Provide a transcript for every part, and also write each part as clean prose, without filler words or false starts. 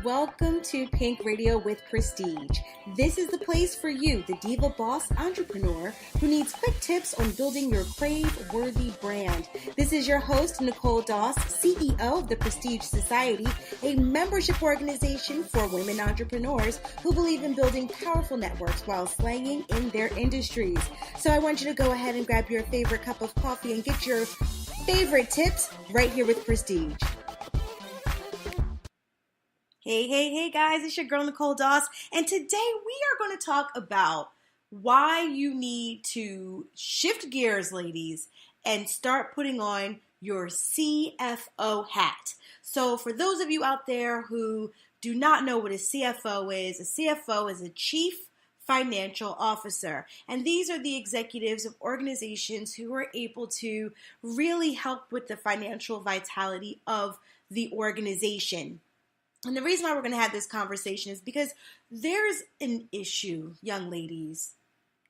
Welcome to Pink Radio with Prestige. This is the place for you, the diva boss entrepreneur who needs quick tips on building your crave-worthy brand. This is your host, Nicole Doss, CEO of the Prestige Society, a membership organization for women entrepreneurs who believe in building powerful networks while slanging in their industries. So I want you to go ahead and grab your favorite cup of coffee and get your favorite tips right here with Prestige. Hey guys, it's your girl Nicole Doss, and today we are going to talk about why you need to shift gears, ladies, and start putting on your CFO hat. So for those of you out there who do not know what a CFO is a Chief Financial Officer. And these are the executives of organizations who are able to really help with the financial vitality of the organization. And the reason why we're going to have this conversation is because there's an issue, young ladies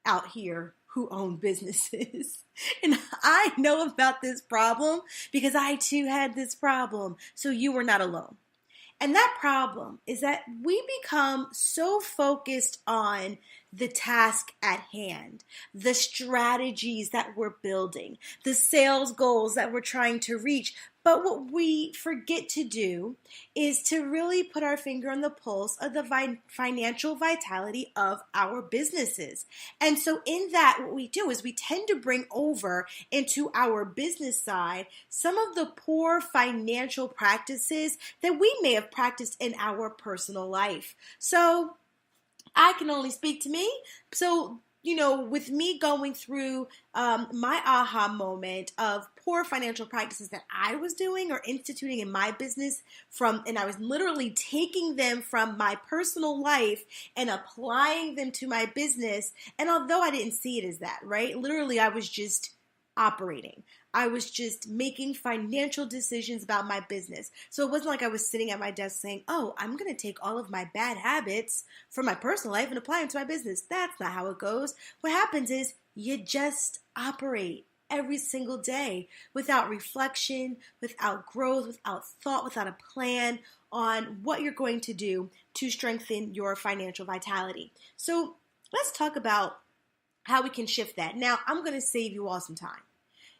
out here who own businesses. And I know about this problem because I too had this problem. So you were not alone. And that problem is that we become so focused on the task at hand, the strategies that we're building, the sales goals that we're trying to reach. But what we forget to do is to really put our finger on the pulse of the financial vitality of our businesses. And so in that, what we do is we tend to bring over into our business side some of the poor financial practices that we may have practiced in our personal life. So I can only speak to me. So, with me going through my aha moment of poor financial practices that I was doing or instituting in my business and I was literally taking them from my personal life and applying them to my business. And although I didn't see it as that, right? Literally, I was just operating. I was just making financial decisions about my business. So it wasn't like I was sitting at my desk saying, oh, I'm going to take all of my bad habits from my personal life and apply them to my business. That's not how it goes. What happens is you just operate every single day without reflection, without growth, without thought, without a plan on what you're going to do to strengthen your financial vitality. So let's talk about how we can shift that. Now, I'm going to save you all some time.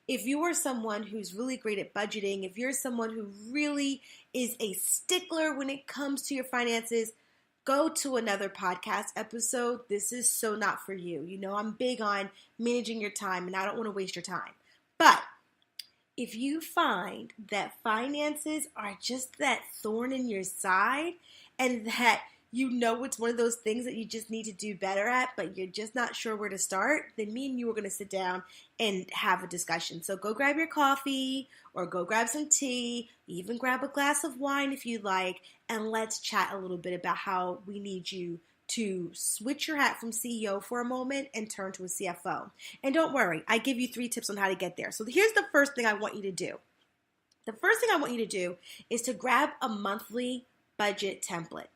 If you are someone who's really great at budgeting, if you're someone who really is a stickler when it comes to your finances, go to another podcast episode. This is so not for you. I'm big on managing your time and I don't want to waste your time. But if you find that finances are just that thorn in your side and that it's one of those things that you just need to do better at, but you're just not sure where to start, then me and you are going to sit down and have a discussion. So go grab your coffee or go grab some tea, even grab a glass of wine if you'd like, and let's chat a little bit about how we need you to switch your hat from CEO for a moment and turn to a CFO. And don't worry, I give you 3 tips on how to get there. So here's the first thing I want you to do. The first thing I want you to do is to grab a monthly budget template.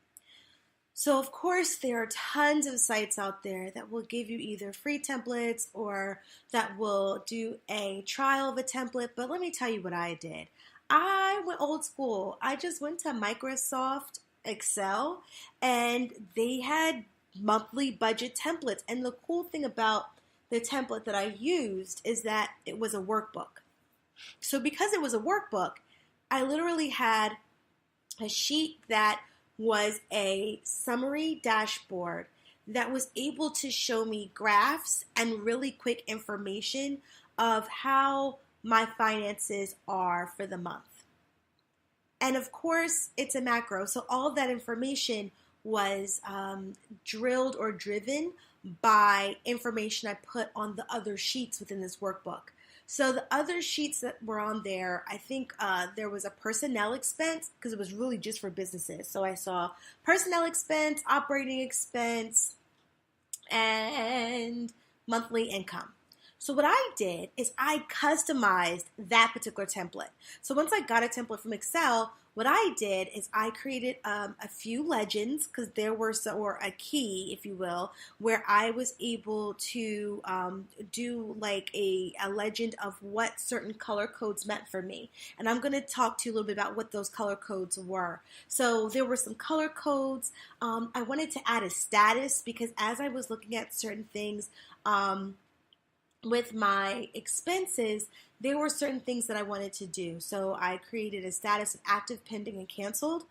So, of course, there are tons of sites out there that will give you either free templates or that will do a trial of a template. But let me tell you what I did. I went old school. I just went to Microsoft Excel and they had monthly budget templates. And the cool thing about the template that I used is that it was a workbook. So because it was a workbook, I literally had a sheet that was a summary dashboard that was able to show me graphs and really quick information of how my finances are for the month. And of course, it's a macro. So all of that information was drilled or driven by information I put on the other sheets within this workbook. So the other sheets that were on there, I think there was a personnel expense because it was really just for businesses. So I saw personnel expense, operating expense, and monthly income. So what I did is I customized that particular template. So once I got a template from Excel, what I did is I created a few legends, because there were or a key, if you will, where I was able to do like a legend of what certain color codes meant for me. And I'm going to talk to you a little bit about what those color codes were. So there were some color codes. I wanted to add a status, because as I was looking at certain things, with my expenses, there were certain things that I wanted to do. So I created a status of active, pending, and canceled.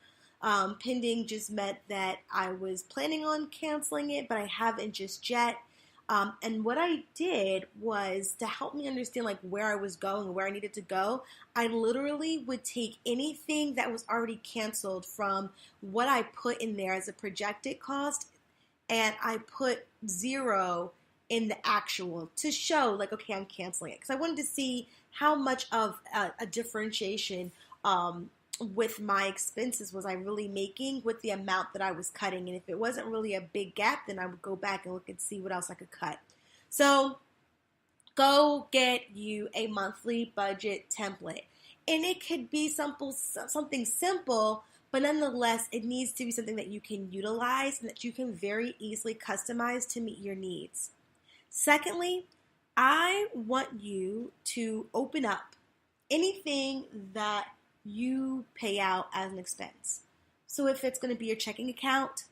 Pending just meant that I was planning on canceling it, but I haven't just yet. And what I did was, to help me understand like where I was going and where I needed to go, I literally would take anything that was already canceled from what I put in there as a projected cost, and I put 0 in the actual to show like, okay, I'm canceling it, because I wanted to see how much of a differentiation with my expenses was I really making with the amount that I was cutting. And if it wasn't really a big gap, then I would go back and look and see what else I could cut. So go get you a monthly budget template, and it could be something simple, but nonetheless, it needs to be something that you can utilize and that you can very easily customize to meet your needs. Secondly, I want you to open up anything that you pay out as an expense. So if it's going to be your checking account,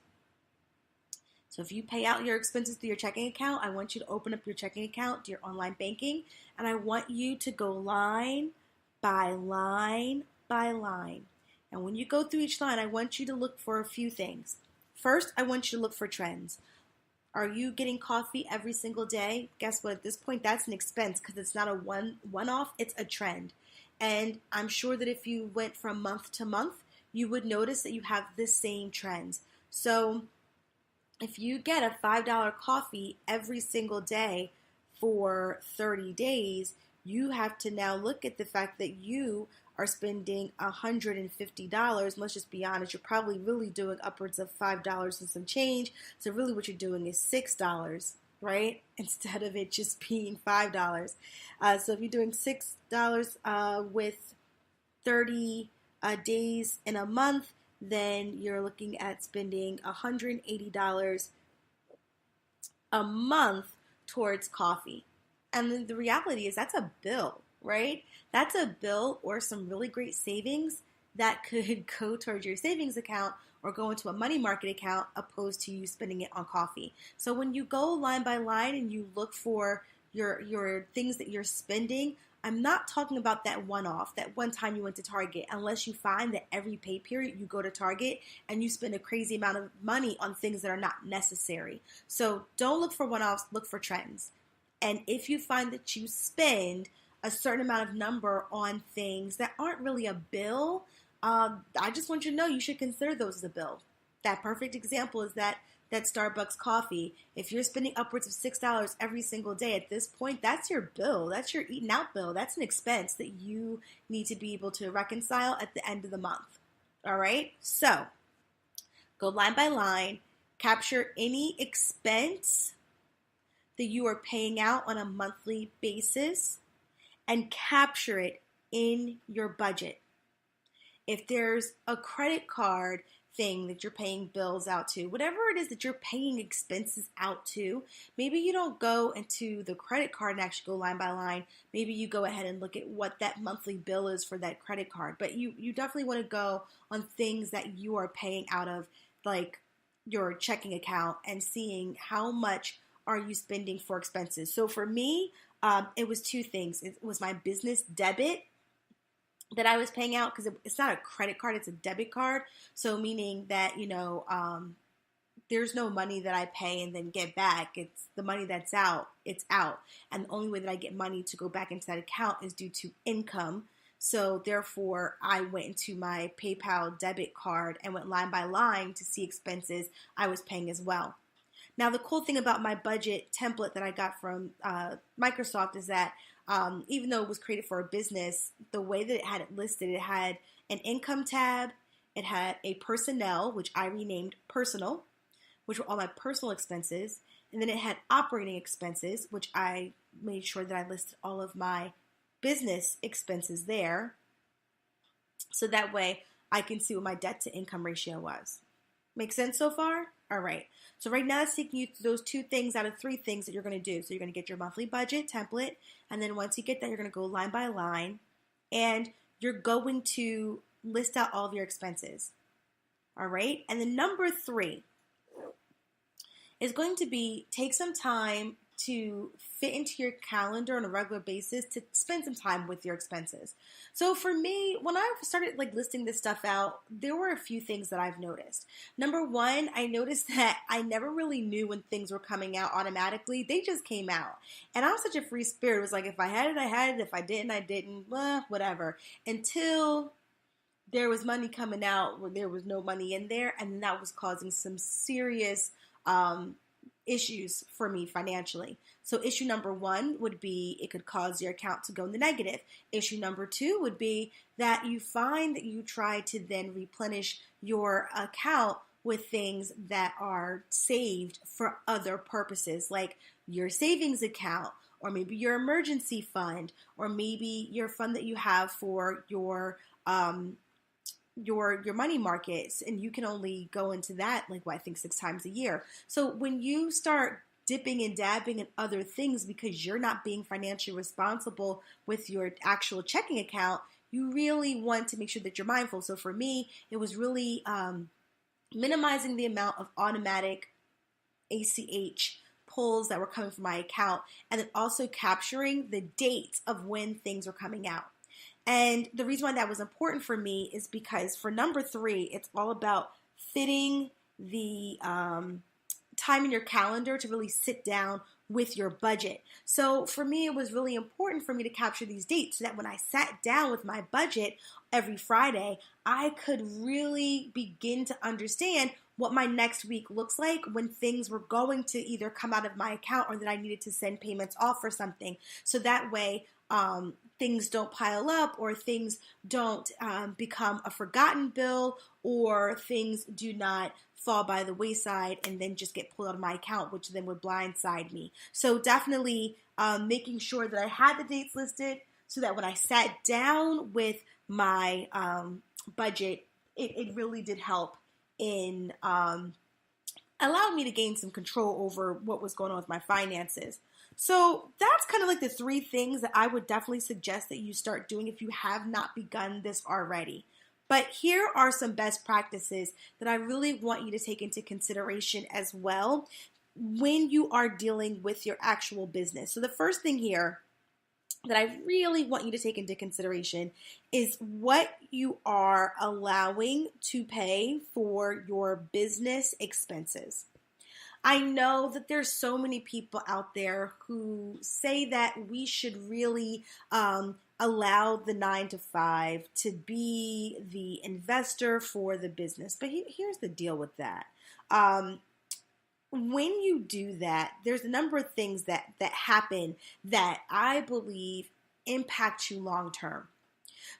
so if you pay out your expenses through your checking account, I want you to open up your checking account to your online banking, and I want you to go line by line by line. And when you go through each line, I want you to look for a few things. First, I want you to look for trends. Are you getting coffee every single day? Guess what? At this point, that's an expense, because it's not a one-off, it's a trend. And I'm sure that if you went from month to month, you would notice that you have the same trends. So if you get a $5 coffee every single day for 30 days, you have to now look at the fact that you are spending $150. Let's just be honest, you're probably really doing upwards of $5 and some change. So really what you're doing is $6, right? Instead of it just being $5. So if you're doing $6 with 30 days in a month, then you're looking at spending $180 a month towards coffee. And the reality is that's a bill, right? That's a bill or some really great savings that could go towards your savings account or go into a money market account, opposed to you spending it on coffee. So when you go line by line and you look for your things that you're spending, I'm not talking about that one-off, that one time you went to Target, unless you find that every pay period you go to Target and you spend a crazy amount of money on things that are not necessary. So don't look for one-offs, look for trends. And if you find that you spend a certain amount of number on things that aren't really a bill, I just want you to know you should consider those as a bill. That perfect example is that Starbucks coffee. If you're spending upwards of $6 every single day, at this point, that's your bill. That's your eating out bill. That's an expense that you need to be able to reconcile at the end of the month. All right? So go line by line, capture any expense that you are paying out on a monthly basis, and capture it in your budget. If there's a credit card thing that you're paying bills out to, whatever it is that you're paying expenses out to, maybe you don't go into the credit card and actually go line by line. Maybe you go ahead and look at what that monthly bill is for that credit card. But you definitely want to go on things that you are paying out of, like your checking account, and seeing how much are you spending for expenses. So for me, it was two things. It was my business debit that I was paying out, because it's not a credit card, it's a debit card. So meaning that, there's no money that I pay and then get back. It's the money that's out, it's out. And the only way that I get money to go back into that account is due to income. So therefore, I went into my PayPal debit card and went line by line to see expenses I was paying as well. Now, the cool thing about my budget template that I got from Microsoft is that even though it was created for a business, the way that it had it listed, it had an income tab, it had a personnel, which I renamed personal, which were all my personal expenses, And then it had operating expenses, which I made sure that I listed all of my business expenses there. So that way I can see what my debt to income ratio was. Make sense so far? All right. So right now it's taking you through those 2 things out of 3 things that you're going to do. So you're going to get your monthly budget template. And then once you get that, you're going to go line by line. And you're going to list out all of your expenses. All right. And then number 3 is going to be take some time to fit into your calendar on a regular basis to spend some time with your expenses. So for me, when I started listing this stuff out, there were a few things that I've noticed. Number 1, I noticed that I never really knew when things were coming out automatically. They just came out. And I'm such a free spirit. It was like, if I had it, I had it. If I didn't, I didn't. Whatever. Until there was money coming out when there was no money in there. And that was causing some serious issues for me financially. So issue number 1 would be it could cause your account to go in the negative. Issue number 2 would be that you find that you try to then replenish your account with things that are saved for other purposes, like your savings account, or maybe your emergency fund, or maybe your fund that you have for your money markets, and you can only go into that I think 6 times a year. So when you start dipping and dabbing in other things because you're not being financially responsible with your actual checking account, you really want to make sure that you're mindful. So for me, it was really minimizing the amount of automatic ACH pulls that were coming from my account, and then also capturing the dates of when things were coming out. And the reason why that was important for me is because for number 3, it's all about fitting the time in your calendar to really sit down with your budget. So for me, it was really important for me to capture these dates so that when I sat down with my budget every Friday, I could really begin to understand what my next week looks like when things were going to either come out of my account or that I needed to send payments off for something. So that way, things don't pile up, or things don't become a forgotten bill, or things do not fall by the wayside and then just get pulled out of my account, which then would blindside me. So definitely making sure that I had the dates listed so that when I sat down with my budget, it really did help in allowed me to gain some control over what was going on with my finances. So that's kind of the 3 things that I would definitely suggest that you start doing if you have not begun this already. But here are some best practices that I really want you to take into consideration as well when you are dealing with your actual business. So the first thing here that I really want you to take into consideration is what you are allowing to pay for your business expenses. I know that there's so many people out there who say that we should really allow the 9-to-5 to be the investor for the business. But here's the deal with that. When you do that, there's a number of things that happen that I believe impact you long term.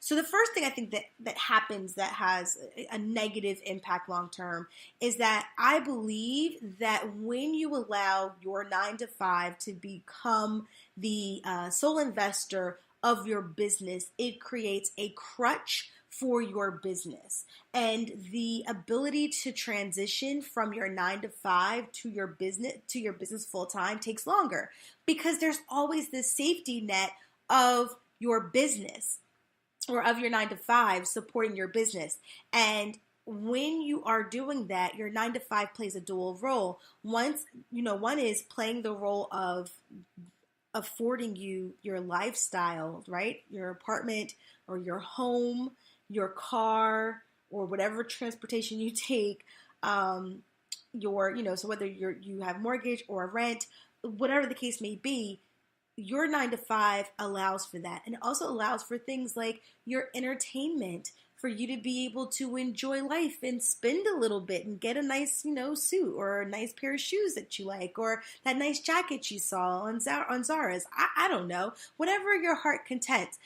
So the first thing I think that happens that has a negative impact long term is that I believe that when you allow your 9-to-5 to become the sole investor of your business, it creates a crutch for your business, and the ability to transition from your 9-to-5 to your business full time takes longer because there's always this safety net of your business or of your 9-to-5 supporting your business. And when you are doing that, your 9-to-5 plays a dual role. One is playing the role of affording you your lifestyle, right? Your apartment or your home, your car, or whatever transportation you take, so whether you have mortgage or rent, whatever the case may be, your 9-to-5 allows for that. And it also allows for things like your entertainment, for you to be able to enjoy life and spend a little bit and get a nice, suit or a nice pair of shoes that you like, or that nice jacket you saw on Zara's. I don't know. Whatever your heart contents.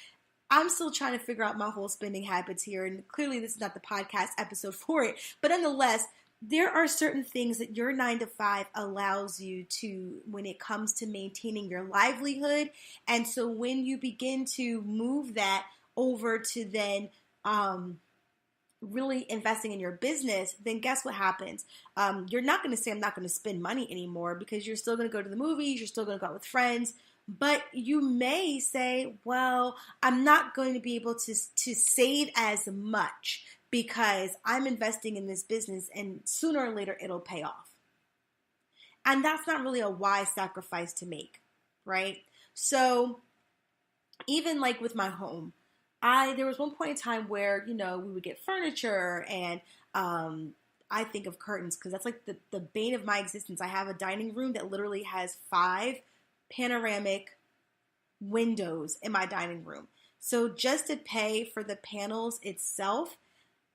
I'm still trying to figure out my whole spending habits here, and clearly this is not the podcast episode for it. But nonetheless, there are certain things that your 9 to 5 allows you to when it comes to maintaining your livelihood. And so when you begin to move that over to then really investing in your business, then guess what happens? You're not going to say, I'm not going to spend money anymore, because you're still going to go to the movies, you're still going to go out with friends. But you may say, well, I'm not going to be able to save as much because I'm investing in this business and sooner or later it'll pay off. And that's not really a wise sacrifice to make, right? So even like with my home, there was one point in time where, we would get furniture and I think of curtains because that's like the bane of my existence. I have a dining room that literally has 5 panoramic windows in my dining room. So just to pay for the panels itself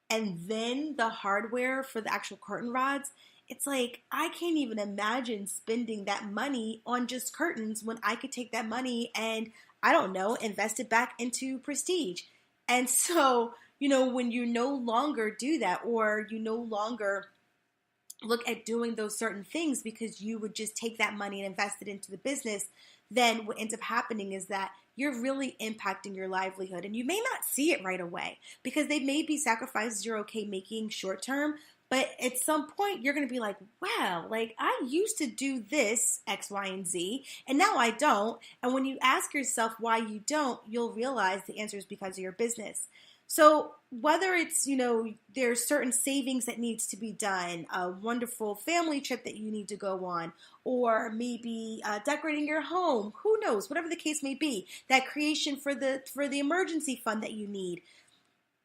and then the hardware for the actual curtain rods, it's like I can't even imagine spending that money on just curtains when I could take that money and, I don't know, invest it back into prestige. And so, when you no longer do that, or you no longer look at doing those certain things because you would just take that money and invest it into the business, then what ends up happening is that you're really impacting your livelihood. And you may not see it right away because they may be sacrifices you're okay making short term. But at some point, you're going to be like, wow, like I used to do this X, Y, and Z, and now I don't. And when you ask yourself why you don't, you'll realize the answer is because of your business. So whether it's, there's certain savings that needs to be done, a wonderful family trip that you need to go on, or maybe decorating your home, who knows, whatever the case may be, that creation for the emergency fund that you need.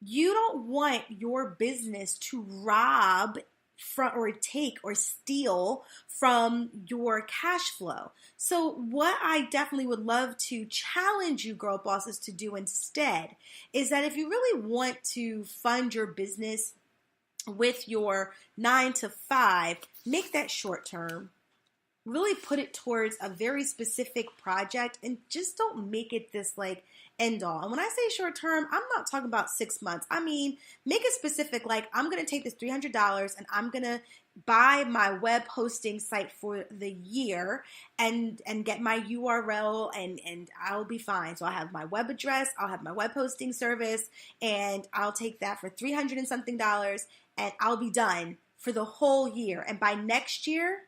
You don't want your business to rob from or take or steal from your cash flow. So what I definitely would love to challenge you girl bosses to do instead is that if you really want to fund your business with your 9 to 5, make that short term. Really put it towards a very specific project and just don't make it this like end all. And when I say short term, I'm not talking about 6 months. I mean, make it specific. Like I'm going to take this $300 and I'm going to buy my web hosting site for the year and get my URL and I'll be fine. So I'll have my web address, I'll have my web hosting service, and I'll take that for $300 and something and I'll be done for the whole year. And by next year,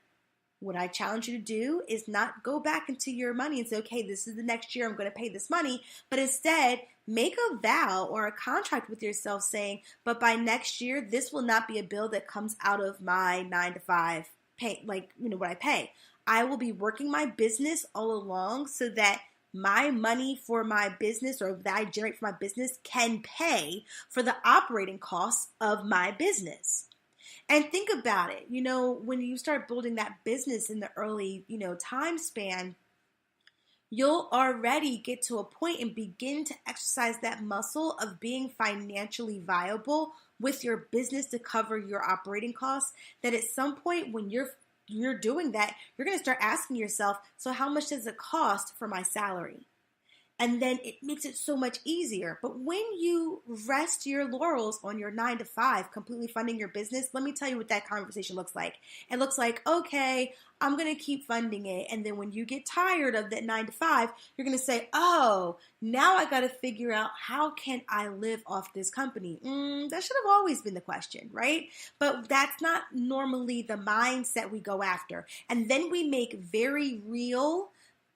what I challenge you to do is not go back into your money and say, okay, this is the next year I'm going to pay this money, but instead make a vow or a contract with yourself saying, but by next year, this will not be a bill that comes out of my 9 to 5 pay, what I pay. I will be working my business all along so that my money for my business or that I generate for my business can pay for the operating costs of my business. And think about it, when you start building that business in the early, time span, you'll already get to a point and begin to exercise that muscle of being financially viable with your business to cover your operating costs. That at some point when you're doing that, you're going to start asking yourself, so how much does it cost for my salary? And then it makes it so much easier. But when you rest your laurels on your 9 to 5, completely funding your business, let me tell you what that conversation looks like. It looks like, okay, I'm going to keep funding it. And then when you get tired of that 9 to 5, you're going to say, oh, now I got to figure out how can I live off this company? That should have always been the question, right? But that's not normally the mindset we go after. And then we make very real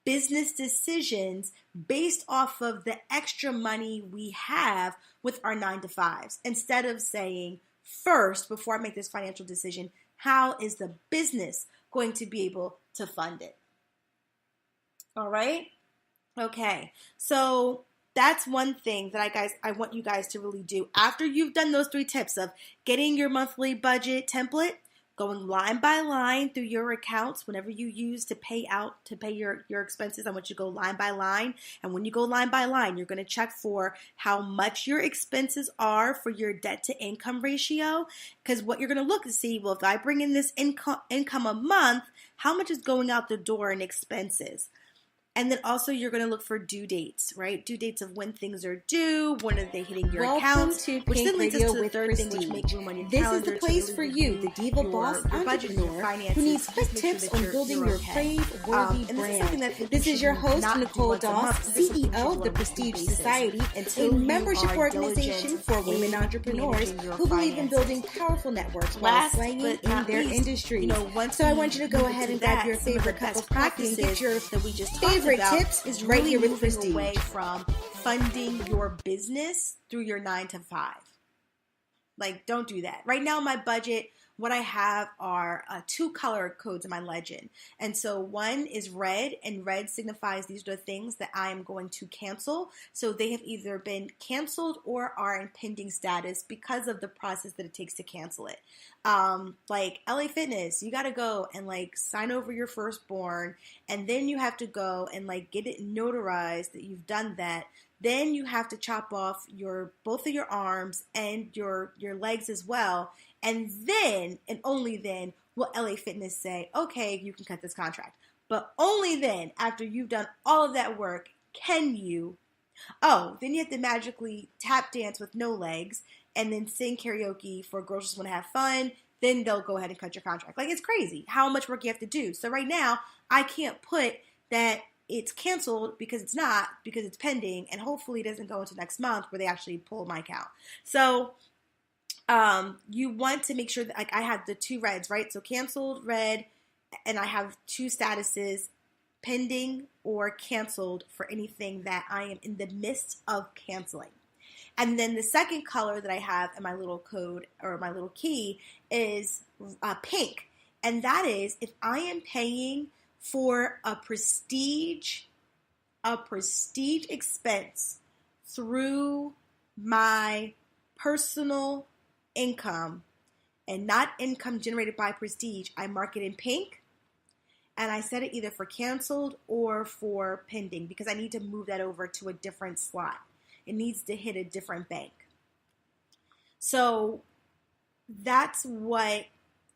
business decisions based off of the extra money we have with our 9 to 5s. Instead of saying, first, before I make this financial decision, how is the business going to be able to fund it? All right? Okay. So that's one thing that I want you guys to really do. After you've done those 3 tips of getting your monthly budget template, going line by line through your accounts, whenever you use to pay your expenses, I want you to go line by line. And when you go line by line, you're going to check for how much your expenses are for your debt to income ratio. Because what you're going to look to see, well, if I bring in this income a month, how much is going out the door in expenses? And then also you're going to look for due dates, right? Due dates of when things are due, when are they hitting your Welcome accounts, to which Pink then leads us Radio to the with third thing, Prestige. which make room on your This calendar is the place to for really you, the review diva boss your budget and your entrepreneur finances. who needs Just quick make sure tips that on you're building your okay. crave-worthy And this is brand. something that This is your you host, not do Nicole once a Doss, month. This is something you CEO of do the on a Prestige weekly basis Society, until a you membership are organization diligent for women in entrepreneurs managing your who believe in finances. building powerful networks while Last slaying but in not their least, industries. once So I we want you to go move ahead into and grab that, your some of the favorite cup best of coffee and get practices your that we just talked favorite about tips is right really here with moving Prestige. away from funding your business through your 9 to 5. Like, don't do that. Right now, my budget, what I have are 2 color codes in my legend. And so one is red, and red signifies these are the things that I am going to cancel. So they have either been canceled or are in pending status because of the process that it takes to cancel it. Like LA Fitness, you got to go and like sign over your firstborn, and then you have to go and like get it notarized that you've done that. Then you have to chop off both of your arms and your legs as well. And then, and only then, will LA Fitness say, okay, you can cut this contract. But only then, after you've done all of that work, can you. Oh, then you have to magically tap dance with no legs and then sing karaoke for girls just want to have fun. Then they'll go ahead and cut your contract. Like, it's crazy how much work you have to do. So right now, I can't put that it's canceled because it's not, because it's pending, and hopefully it doesn't go into next month where they actually pull my account. So you want to make sure that, like, I have the 2 reds, right? So canceled, red, and I have 2 statuses, pending or canceled for anything that I am in the midst of canceling. And then the second color that I have in my little code or my little key is pink. And that is if I am paying for a prestige expense through my personal income and not income generated by prestige, I mark it in pink and I set it either for canceled or for pending because I need to move that over to a different slot. It needs to hit a different bank. So that's what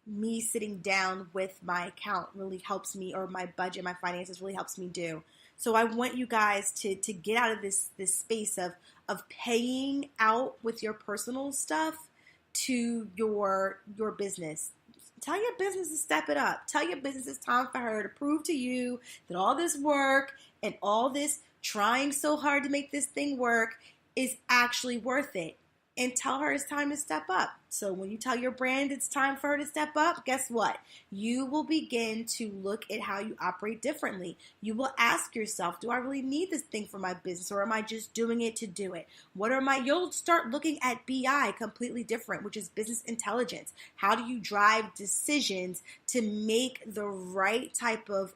me sitting down with my account really helps me, or my budget, my finances really helps me do. So I want you guys to get out of this space of paying out with your personal stuff to your business. Tell your business to step it up. Tell your business it's time for her to prove to you that all this work and all this trying so hard to make this thing work is actually worth it. And tell her it's time to step up. So when you tell your brand it's time for her to step up, guess what? You will begin to look at how you operate differently. You will ask yourself, do I really need this thing for my business, or am I just doing it to do it? You'll start looking at BI completely different, which is business intelligence. How do you drive decisions to make the right type of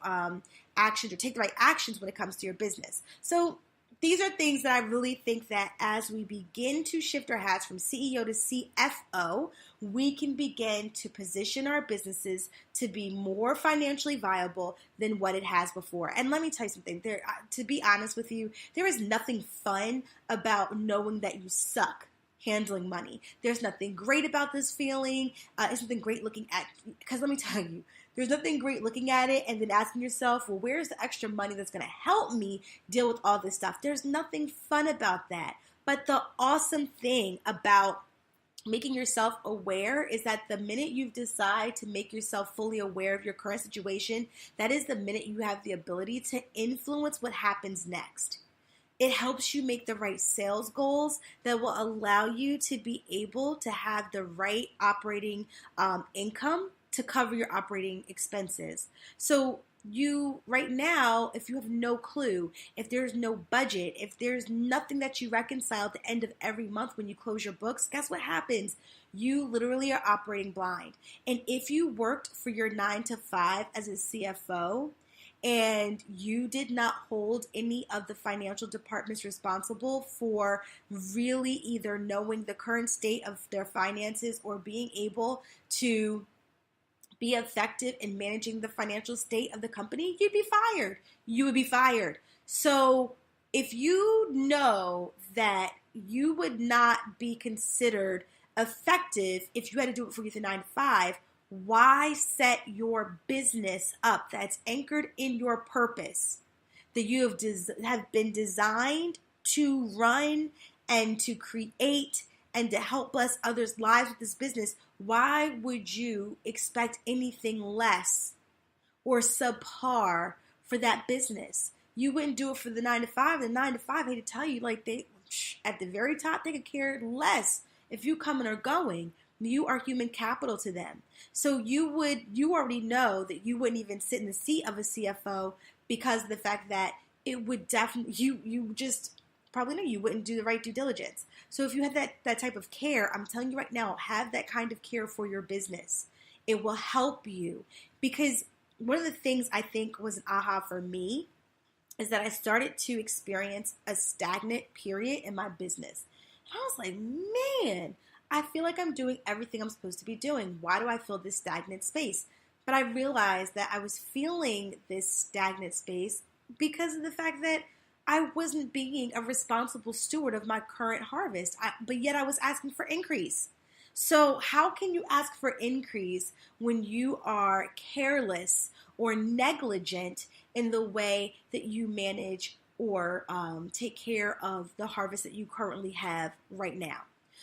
actions, or take the right actions when it comes to your business? So these are things that I really think that as we begin to shift our hats from CEO to CFO, we can begin to position our businesses to be more financially viable than what it has before. And let me tell you something, to be honest with you, there is nothing fun about knowing that you suck handling money. There's nothing great about this feeling. It's something great looking at, because let me tell you, there's nothing great looking at it and then asking yourself, well, where's the extra money that's going to help me deal with all this stuff? There's nothing fun about that. But the awesome thing about making yourself aware is that the minute you decide to make yourself fully aware of your current situation, that is the minute you have the ability to influence what happens next. It helps you make the right sales goals that will allow you to be able to have the right operating income to cover your operating expenses. So you, right now, if you have no clue, if there's no budget, if there's nothing that you reconcile at the end of every month when you close your books, guess what happens? You literally are operating blind. And if you worked for your 9 to 5 as a CFO, and you did not hold any of the financial departments responsible for really either knowing the current state of their finances or being able to be effective in managing the financial state of the company, you'd be fired. You would be fired. So if you know that you would not be considered effective if you had to do it for you the 9 to 5, why set your business up that's anchored in your purpose that you have been designed to run and to create and to help bless others' lives with this business, why would you expect anything less or subpar for that business? You wouldn't do it for the 9 to 5. The 9 to 5, I hate to tell you, like they at the very top, they could care less if you coming or going. You are human capital to them. So you already know that you wouldn't even sit in the seat of a CFO because of the fact that it would definitely, you just probably know you wouldn't do the right due diligence. So if you have that type of care, I'm telling you right now, have that kind of care for your business. It will help you, because one of the things I think was an aha for me is that I started to experience a stagnant period in my business. And I was like, man, I feel like I'm doing everything I'm supposed to be doing. Why do I feel this stagnant space? But I realized that I was feeling this stagnant space because of the fact that I wasn't being a responsible steward of my current harvest, but yet I was asking for increase. So how can you ask for increase when you are careless or negligent in the way that you manage or take care of the harvest that you currently have right now?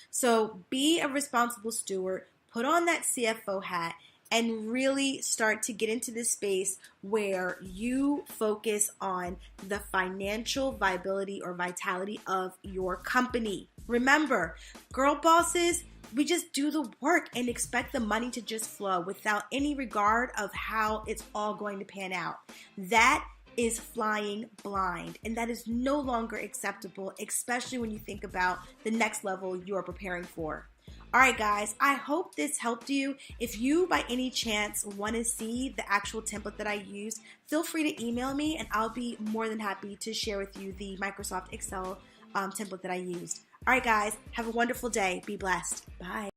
So be a responsible steward, put on that CFO hat, and really start to get into this space where you focus on the financial viability or vitality of your company. Remember, girl bosses, we just do the work and expect the money to just flow without any regard of how it's all going to pan out. That is flying blind, and that is no longer acceptable, especially when you think about the next level you are preparing for. All right, guys, I hope this helped you. If you, by any chance, want to see the actual template that I used, feel free to email me, and I'll be more than happy to share with you the Microsoft Excel template that I used. All right, guys, have a wonderful day. Be blessed. Bye.